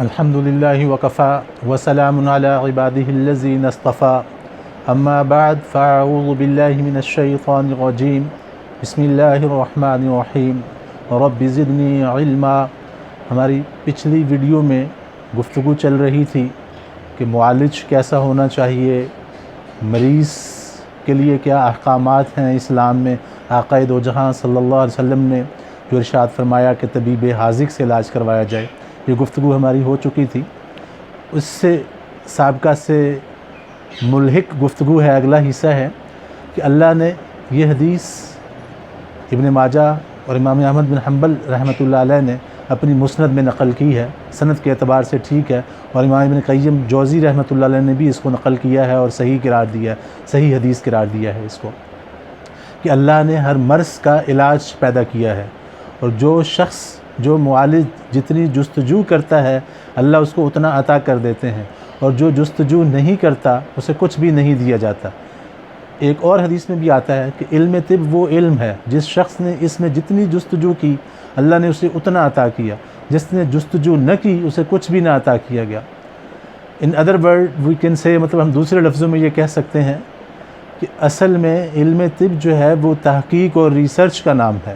الحمدللہ وکفا وسلام علی عبادہ الذین اصطفیٰ اما بعد فاعوذ باللہ من الشیطان الرجیم بسم اللہ الرحمن الرحیم رب زدنی علما۔ ہماری پچھلی ویڈیو میں گفتگو چل رہی تھی کہ معالج کیسا ہونا چاہیے، مریض کے لیے کیا احکامات ہیں اسلام میں، آقا دو جہاں صلی اللہ علیہ وسلم نے جو ارشاد فرمایا کہ طبیب حاذق سے علاج کروایا جائے، یہ گفتگو ہماری ہو چکی تھی۔ اس سے سابقہ سے ملحق گفتگو ہے، اگلا حصہ ہے کہ اللہ نے یہ حدیث ابن ماجہ اور امام احمد بن حنبل رحمۃ اللہ علیہ نے اپنی مسند میں نقل کی ہے، سند کے اعتبار سے ٹھیک ہے، اور امام ابن قیم جوزی رحمۃ اللہ علیہ نے بھی اس کو نقل کیا ہے اور صحیح قرار دیا ہے، صحیح حدیث قرار دیا ہے اس کو، کہ اللہ نے ہر مرض کا علاج پیدا کیا ہے، اور جو شخص جو معالج جتنی جستجو کرتا ہے اللہ اس کو اتنا عطا کر دیتے ہیں، اور جو جستجو نہیں کرتا اسے کچھ بھی نہیں دیا جاتا۔ ایک اور حدیث میں بھی آتا ہے کہ علم طب وہ علم ہے جس شخص نے اس میں جتنی جستجو کی اللہ نے اسے اتنا عطا کیا، جس نے جستجو نہ کی اسے کچھ بھی نہ عطا کیا گیا۔ In other word we can say, مطلب ہم دوسرے لفظوں میں یہ کہہ سکتے ہیں کہ اصل میں علم طب جو ہے وہ تحقیق اور ریسرچ کا نام ہے۔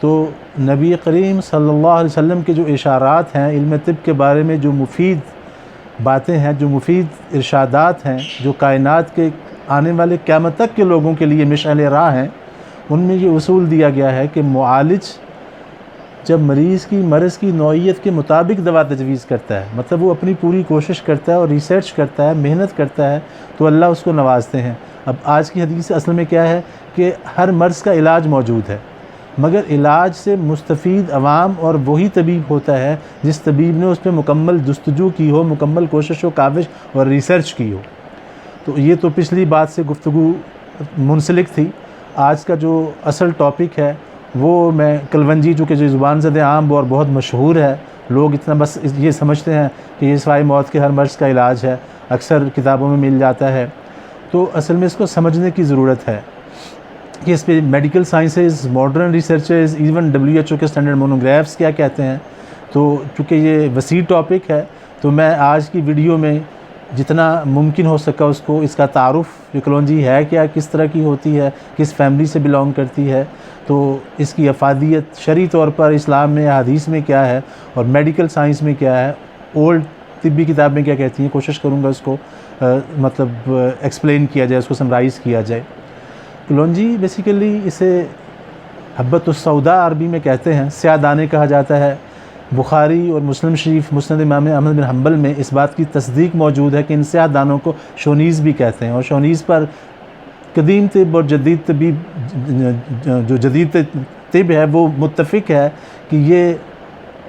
تو نبی کریم صلی اللہ علیہ وسلم کے جو اشارات ہیں علم طب کے بارے میں، جو مفید باتیں ہیں، جو مفید ارشادات ہیں، جو کائنات کے آنے والے قیامت تک کے لوگوں کے لیے مشعل راہ ہیں، ان میں یہ اصول دیا گیا ہے کہ معالج جب مریض کی مرض کی نوعیت کے مطابق دوا تجویز کرتا ہے، مطلب وہ اپنی پوری کوشش کرتا ہے اور ریسرچ کرتا ہے، محنت کرتا ہے، تو اللہ اس کو نوازتے ہیں۔ اب آج کی حدیث اصل میں کیا ہے کہ ہر مرض کا علاج موجود ہے، مگر علاج سے مستفید عوام اور وہی طبیب ہوتا ہے جس طبیب نے اس پہ مکمل جستجو کی ہو، مکمل کوشش و کاوش اور ریسرچ کی ہو۔ تو یہ تو پچھلی بات سے گفتگو منسلک تھی۔ آج کا جو اصل ٹاپک ہے وہ میں کلونجی، چونکہ جو زبان زد عام اور بہت مشہور ہے، لوگ اتنا بس یہ سمجھتے ہیں کہ یہ سوائے موت کے ہر مرض کا علاج ہے، اکثر کتابوں میں مل جاتا ہے، تو اصل میں اس کو سمجھنے کی ضرورت ہے کہ اس پہ medical sciences, modern researches, even WHO کے اسٹینڈرڈ مونوگرافس کیا کہتے ہیں۔ تو چونکہ یہ وسیع ٹاپک ہے تو میں آج کی ویڈیو میں جتنا ممکن ہو سکا اس کو، اس کا تعارف، یہ کلونجی ہے کیا، کس طرح کی ہوتی ہے، کس فیملی سے بلانگ کرتی ہے، تو اس کی افادیت شرعی طور پر اسلام میں، حدیث میں کیا ہے، اور میڈیکل سائنس میں کیا ہے، اولڈ طبی کتاب میں کیا کہتی ہیں، کوشش کروں گا اس کو مطلب ایکسپلین کیا جائے، اس کو سمرائز کیا جائے۔ کلونجی بیسیکلی اسے حبۃ السوداء عربی میں کہتے ہیں، سیاہ دانے کہا جاتا ہے۔ بخاری اور مسلم شریف، مسند امام احمد بن حنبل میں اس بات کی تصدیق موجود ہے کہ ان سیاہ دانوں کو شونیز بھی کہتے ہیں، اور شونیز پر قدیم طب اور جدید طبی، جو جدید طب ہے وہ متفق ہے کہ یہ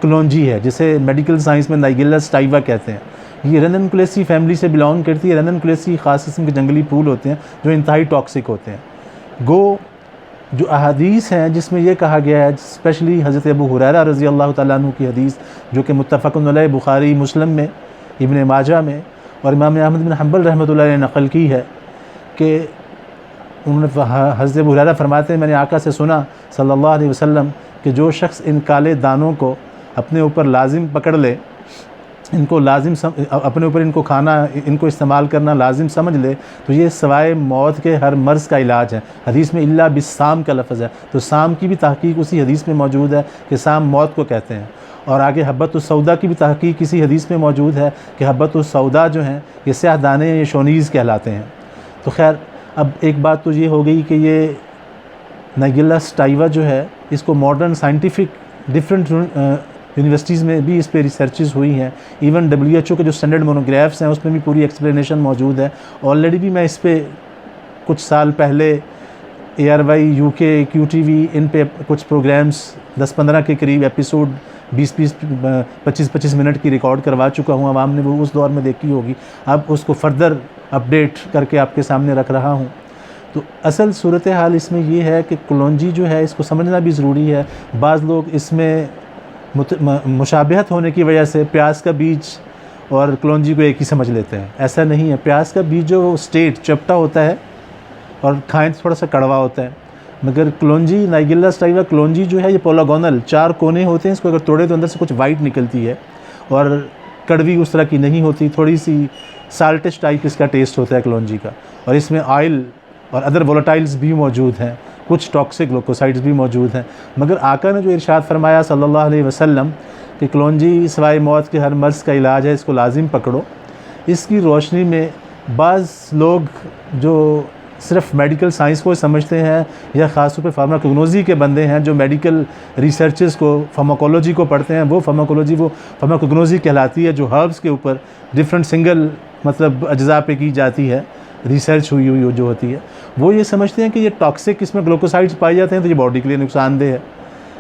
کلونجی ہے، جسے میڈیکل سائنس میں نائگیلا سٹائیوا کہتے ہیں۔ یہ رننکولیسی فیملی سے بلانگ کرتی ہے۔ رننکولیسی خاص قسم کے جنگلی پھول ہوتے ہیں جو انتہائی ٹاکسک ہوتے ہیں۔ گو جو احادیث ہیں جس میں یہ کہا گیا ہے، اسپیشلی حضرت ابو ہریرہ رضی اللہ تعالیٰ عنہ کی حدیث جو کہ متفق علیہ بخاری، مسلم میں، ابن ماجہ میں، اور امام احمد بن حنبل رحمۃ اللہ علیہ نے نقل کی ہے کہ انہوں نے حضرت ابو ہریرہ فرماتے ہیں میں نے آقا سے سنا صلی اللہ علیہ وسلم کہ جو شخص ان کالے دانوں کو اپنے اوپر لازم پکڑ لے، ان کو لازم اپنے اوپر ان کو کھانا، ان کو استعمال کرنا لازم سمجھ لے، تو یہ سوائے موت کے ہر مرض کا علاج ہے۔ حدیث میں الا بالسام کا لفظ ہے، تو سام کی بھی تحقیق اسی حدیث میں موجود ہے کہ سام موت کو کہتے ہیں، اور آگے حبۃ السوداء کی بھی تحقیق اسی حدیث میں موجود ہے کہ حبۃ السوداء جو ہیں یہ سیاہ دانے، یہ شونیز کہلاتے ہیں۔ تو خیر اب ایک بات تو یہ ہو گئی کہ یہ نائگیلا سٹائیوا جو ہے اس کو ماڈرن سائنٹیفک ڈفرینٹ یونیورسٹیز میں بھی اس پہ ریسرچز ہوئی ہیں، ایون WHO کے جو اسٹینڈرڈ مونوگرافس ہیں اس میں بھی پوری ایکسپلینیشن موجود ہے۔ آلریڈی بھی میں اس پہ کچھ سال پہلے ARY UK QTV ان پہ کچھ پروگرامز 10-15 کے قریب ایپیسوڈ 25 منٹ کی ریکارڈ کروا چکا ہوں، عوام نے وہ اس دور میں دیکھی ہوگی۔ اب اس کو فردر اپڈیٹ کر کے آپ کے سامنے رکھ رہا ہوں۔ تو اصل صورتحال اس میں یہ ہے کہ کلونجی جو ہے اس کو سمجھنا بھی ضروری ہے۔ بعض لوگ اس میں مشابہت ہونے کی وجہ سے پیاز کا بیج اور کلونجی کو ایک ہی سمجھ لیتے ہیں، ایسا نہیں ہے۔ پیاز کا بیج جو اسٹیٹ چپٹا ہوتا ہے اور کھائیں تھوڑا سا کڑوا ہوتا ہے، مگر کلونجی، نائگیلا سٹائیوا کلونجی جو ہے یہ پولاگونل 4 کونے ہوتے ہیں، اس کو اگر توڑے تو اندر سے کچھ وائٹ نکلتی ہے، اور کڑوی اس طرح کی نہیں ہوتی، تھوڑی سی سالٹش ٹائپ اس کا ٹیسٹ ہوتا ہے کلونجی کا، اور اس میں آئل اور ادر وولٹائلز بھی موجود ہیں، کچھ ٹاکسک گلوکوسائڈز بھی موجود ہیں۔ مگر آقا نے جو ارشاد فرمایا صلی اللہ علیہ وسلم کہ کلونجی سوائے موت کے ہر مرض کا علاج ہے، اس کو لازم پکڑو، اس کی روشنی میں بعض لوگ جو صرف میڈیکل سائنس کو سمجھتے ہیں یا خاص طور پہ فارماکوگنوزی کے بندے ہیں جو میڈیکل ریسرچز کو فارماکولوجی کو پڑھتے ہیں، وہ فارماکوگنوزی کہلاتی ہے، جو ہربس کے اوپر ڈفرینٹ سنگل اجزاء پہ کی جاتی ہے، ریسرچ ہوئی جو ہوتی ہے، وہ یہ سمجھتے ہیں کہ یہ ٹاکسک اس میں گلوکوسائڈز پائے جاتے ہیں تو یہ باڈی کے لیے نقصان دہ ہے۔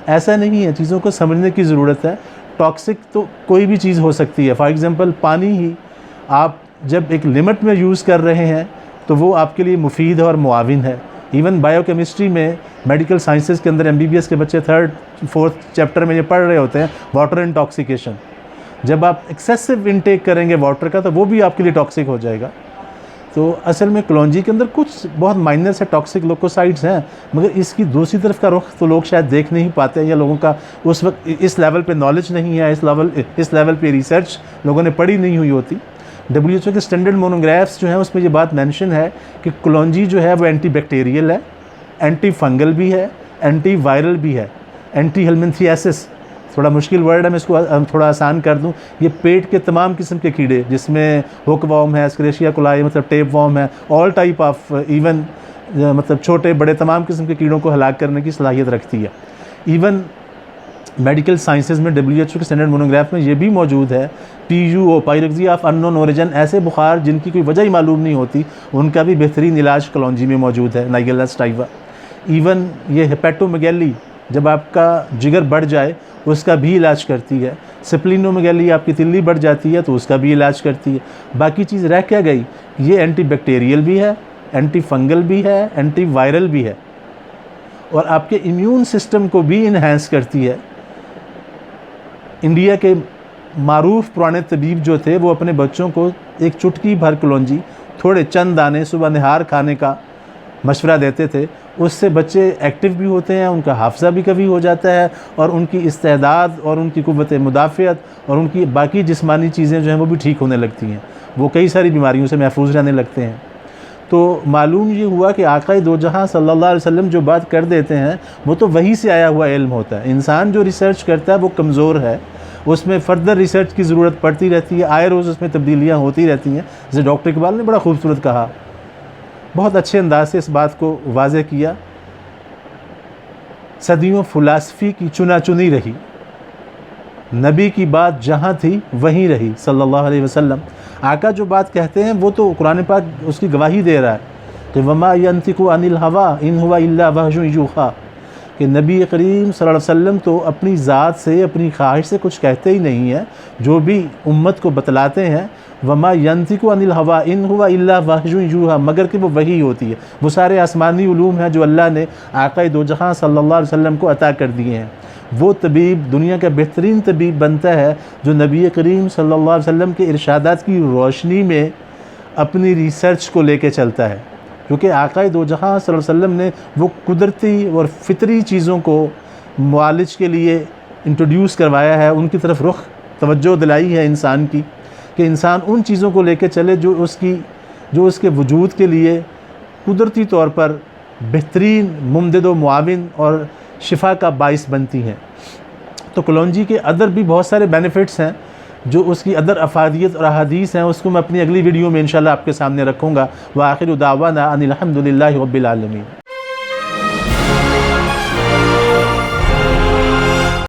ایسا نہیں ہے، چیزوں کو سمجھنے کی ضرورت ہے۔ ٹاکسک تو کوئی بھی چیز ہو سکتی ہے، فار ایگزامپل پانی ہی آپ جب ایک لمٹ میں یوز کر رہے ہیں تو وہ آپ کے لیے مفید اور معاون ہے۔ ایون بائیو کیمسٹری میں میڈیکل سائنسز کے اندر MBBS کے بچے 3rd 4th چیپٹر میں یہ پڑھ رہے ہوتے ہیں واٹر انٹاکسیکیشن۔ جب آپ ایکسیسو انٹیک کریں گے واٹر کا تو وہ بھی آپ کے لیے ٹاکسک ہو جائے گا۔ تو اصل میں کلونجی کے اندر کچھ بہت مائنر سے ٹاکسک گلوکوسائڈز ہیں، مگر اس کی دوسری طرف کا رخ تو لوگ شاید دیکھ نہیں پاتے، یا لوگوں کا اس وقت اس لیول پہ نالج نہیں ہے، اس لیول پہ ریسرچ لوگوں نے پڑھی نہیں ہوئی ہوتی۔ WHO کے اسٹینڈرڈ مونوگرافس جو ہیں اس میں یہ بات مینشن ہے کہ کلونجی جو ہے وہ اینٹی بیکٹیریل ہے، اینٹی فنگل بھی ہے، اینٹی وائرل بھی ہے، اینٹی ہیلمنتھیاسس تھوڑا مشکل ورڈ ہے، میں اس کو تھوڑا آسان کر دوں، یہ پیٹ کے تمام قسم کے کیڑے جس میں ہک وارم ہے، اسکریشیا کولائی ٹیپ وارم ہے، آل ٹائپ آف ایون چھوٹے بڑے تمام قسم کے کیڑوں کو ہلاک کرنے کی صلاحیت رکھتی ہے۔ ایون میڈیکل سائنسز میں WHO کے اسٹینڈرڈ مونوگراف میں یہ بھی موجود ہے، PUO پائرگزی آف انون اوریجن، ایسے بخار جن کی کوئی وجہ ہی معلوم نہیں ہوتی، ان کا بھی بہترین علاج کلونجی میں موجود ہے، نائگیلا سٹائیوا۔ ایون یہ ہیپیٹومیگیلی جب آپ کا جگر بڑھ جائے اس کا بھی علاج کرتی ہے، سپلینومیگیلی آپ کی تلی بڑھ جاتی ہے تو اس کا بھی علاج کرتی ہے۔ باقی چیز رہ کیا گئی؟ یہ اینٹی بیکٹیریل بھی ہے، اینٹی فنگل بھی ہے، اینٹی وائرل بھی ہے، اور آپ کے امیون سسٹم کو بھی انہینس کرتی ہے۔ انڈیا کے معروف پرانے طبیب جو تھے وہ اپنے بچوں کو ایک چٹکی بھر کلونجی تھوڑے چند دانے صبح نہار کھانے کا مشورہ دیتے تھے، اس سے بچے ایکٹیو بھی ہوتے ہیں، ان کا حافظہ بھی قوی ہو جاتا ہے، اور ان کی استعداد اور ان کی قوت مدافعت اور ان کی باقی جسمانی چیزیں جو ہیں وہ بھی ٹھیک ہونے لگتی ہیں، وہ کئی ساری بیماریوں سے محفوظ رہنے لگتے ہیں۔ تو معلوم یہ ہوا کہ آقا دو جہاں صلی اللہ علیہ وسلم جو بات کر دیتے ہیں وہ تو وہی سے آیا ہوا علم ہوتا ہے۔ انسان جو ریسرچ کرتا ہے وہ کمزور ہے، اس میں فردر ریسرچ کی ضرورت پڑتی رہتی ہے، آئے روز اس میں تبدیلیاں ہوتی رہتی ہیں۔ جیسے ڈاکٹر اقبال نے بڑا خوبصورت کہا، بہت اچھے انداز سے اس بات کو واضح کیا، صدیوں فلاسفی کی چنا چنی رہی، نبی کی بات جہاں تھی وہیں رہی صلی اللہ علیہ وسلم۔ آقا جو بات کہتے ہیں وہ تو قرآن پاک اس کی گواہی دے رہا ہے کہ وَمَا يَنْتِقُ عَنِ الْهَوَىٰ إِنْ هُوَ إِلَّا وَحْيٌ يُوحَىٰ، کہ نبی کریم صلی اللہ علیہ وسلم تو اپنی ذات سے اپنی خواہش سے کچھ کہتے ہی نہیں ہیں، جو بھی امت کو بتلاتے ہیں وَمَا يَنْتِقُ عَنِ الْهَوَىٰ إِنْ هُوَ إِلَّا وَحْيٌ يُوحَىٰ، مگر کہ وہ وحی ہوتی ہے، وہ سارے آسمانی علوم ہیں جو اللہ نے آقا دو جہاں صلی اللہ علیہ وسلم کو عطا کر دیے ہیں۔ وہ طبیب دنیا کا بہترین طبیب بنتا ہے جو نبی کریم صلی اللہ علیہ وسلم کے ارشادات کی روشنی میں اپنی ریسرچ کو لے کے چلتا ہے، کیونکہ آقا دو جہاں صلی اللہ علیہ وسلم نے وہ قدرتی اور فطری چیزوں کو معالج کے لیے انٹروڈیوس کروایا ہے، ان کی طرف رخ توجہ دلائی ہے انسان کی، کہ انسان ان چیزوں کو لے کے چلے جو اس کے وجود کے لیے قدرتی طور پر بہترین ممدد و معاون اور شفا کا باعث بنتی ہیں۔ تو کلونجی کے ادر بھی بہت سارے بینیفٹس ہیں، جو اس کی ادر افادیت اور احادیث ہیں، اس کو میں اپنی اگلی ویڈیو میں انشاءاللہ آپ کے سامنے رکھوں گا۔ وآخر دعوانا ان الحمد للہ رب العالمین۔